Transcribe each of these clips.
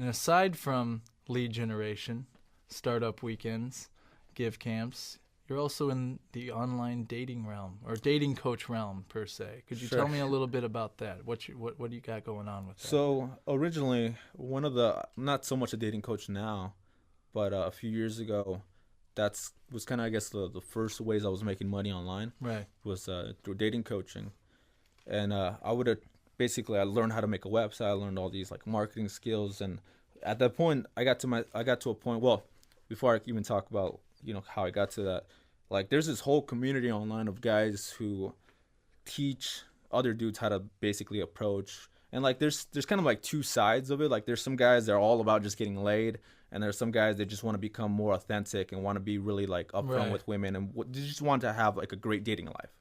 And aside from lead generation, startup weekends, give camps, you're also in the online dating realm or dating coach realm per se. Could you Sure. tell me a little bit about that? What do you got going on with that? So originally, I'm not so much a dating coach now, but a few years ago, that's was kind of I guess the first ways I was making money online Right. was through dating coaching, and I would have basically I learned how to make a website. I learned all these like marketing skills, and at that point, I got to a point. Well, before I even talk about how I got to that, like there's this whole community online of guys who teach other dudes how to basically approach, and like there's kind of like two sides of it. Like there's some guys that are all about just getting laid, and there's some guys that just want to become more authentic and want to be really like upfront Right. with women, and they just want to have like a great dating life,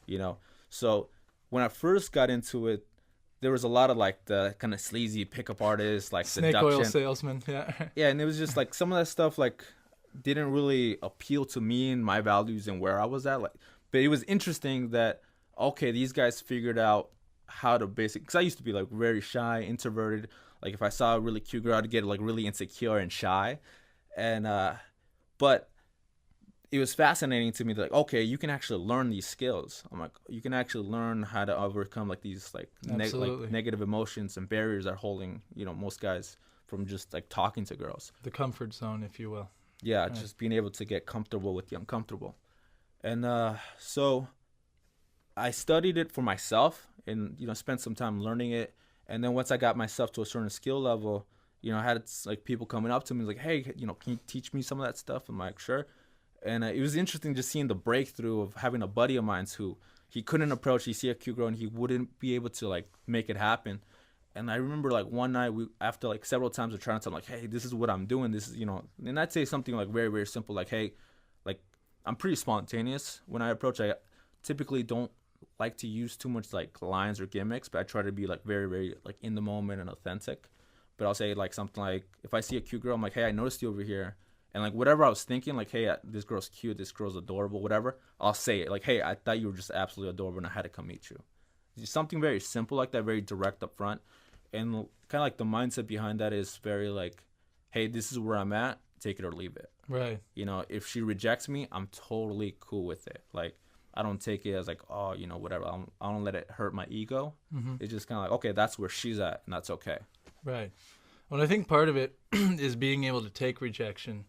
you know. So when I first got into it, there was a lot of like the kind of sleazy pickup artists, like Snake seduction. oil salesman. Yeah. Yeah, and it was just like some of that stuff like didn't really appeal to me and my values and where I was at. Like, but it was interesting that okay, these guys figured out how to because I used to be like very shy, introverted. Like if I saw a really cute girl, I'd get like really insecure and shy, and but it was fascinating to me that like okay, you can actually learn these skills. I'm like, you can actually learn how to overcome like these like Absolutely. negative emotions and barriers that are holding most guys from just like talking to girls. The comfort zone, if you will. Yeah, Right. just being able to get comfortable with the uncomfortable. And so I studied it for myself and spent some time learning it. And then once I got myself to a certain skill level, I had like people coming up to me like, hey, can you teach me some of that stuff? I'm like, sure. And it was interesting just seeing the breakthrough of having a buddy of mine who he couldn't approach. He see a cute girl and he wouldn't be able to like make it happen. And I remember like one night after like several times of trying to tell him like, hey, this is what I'm doing. This is, and I'd say something like very, very simple. Like, hey, like I'm pretty spontaneous when I approach. I typically don't like to use too much like lines or gimmicks, but I try to be like very, very like in the moment and authentic. But I'll say like something like, if I see a cute girl, I'm like, hey, I noticed you over here. And like whatever I was thinking, like, hey, this girl's cute, this girl's adorable, whatever, I'll say it. Like, hey, I thought you were just absolutely adorable and I had to come meet you. Just something very simple like that, very direct up front. And kind of like the mindset behind that is very like, hey, this is where I'm at, take it or leave it. Right. If she rejects me, I'm totally cool with it. Like, I don't take it as like, oh, whatever. I don't let it hurt my ego. Mm-hmm. It's just kind of like, okay, that's where she's at, and that's okay. Right. Well, I think part of it is being able to take rejection,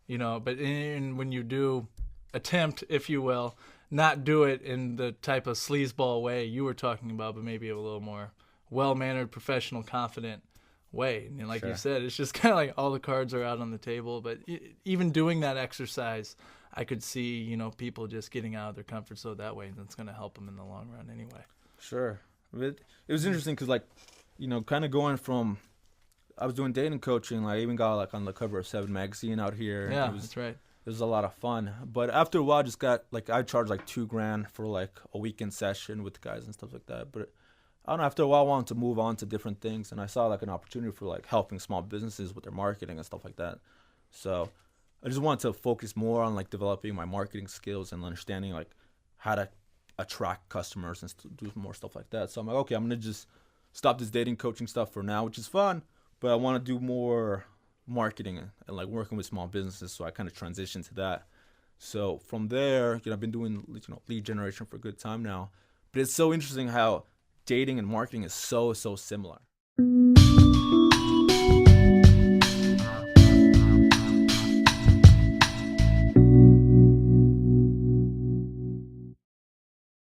but when you do attempt, if you will, not do it in the type of sleazeball way you were talking about, but maybe a little more well-mannered, professional, confident way. And like Sure. you said, it's just kind of like all the cards are out on the table. But even doing that exercise, I could see, people just getting out of their comfort zone that way, and it's going to help them in the long run anyway. Sure. It was interesting because, like, kind of going from, I was doing dating coaching. I even got like on the cover of Seven magazine out here. Yeah, that's right. It was a lot of fun. But after a while, I just got like, I charged like $2,000 for like a weekend session with guys and stuff like that. But I don't know, after a while I wanted to move on to different things, and I saw like an opportunity for like helping small businesses with their marketing and stuff like that. So I just wanted to focus more on like developing my marketing skills and understanding like how to attract customers and do more stuff like that. So I'm like, okay, I'm gonna just stop this dating coaching stuff for now, which is fun, but I want to do more marketing and like working with small businesses. So I kind of transitioned to that. So from there, I've been doing lead generation for a good time now. But it's so interesting how dating and marketing is so similar.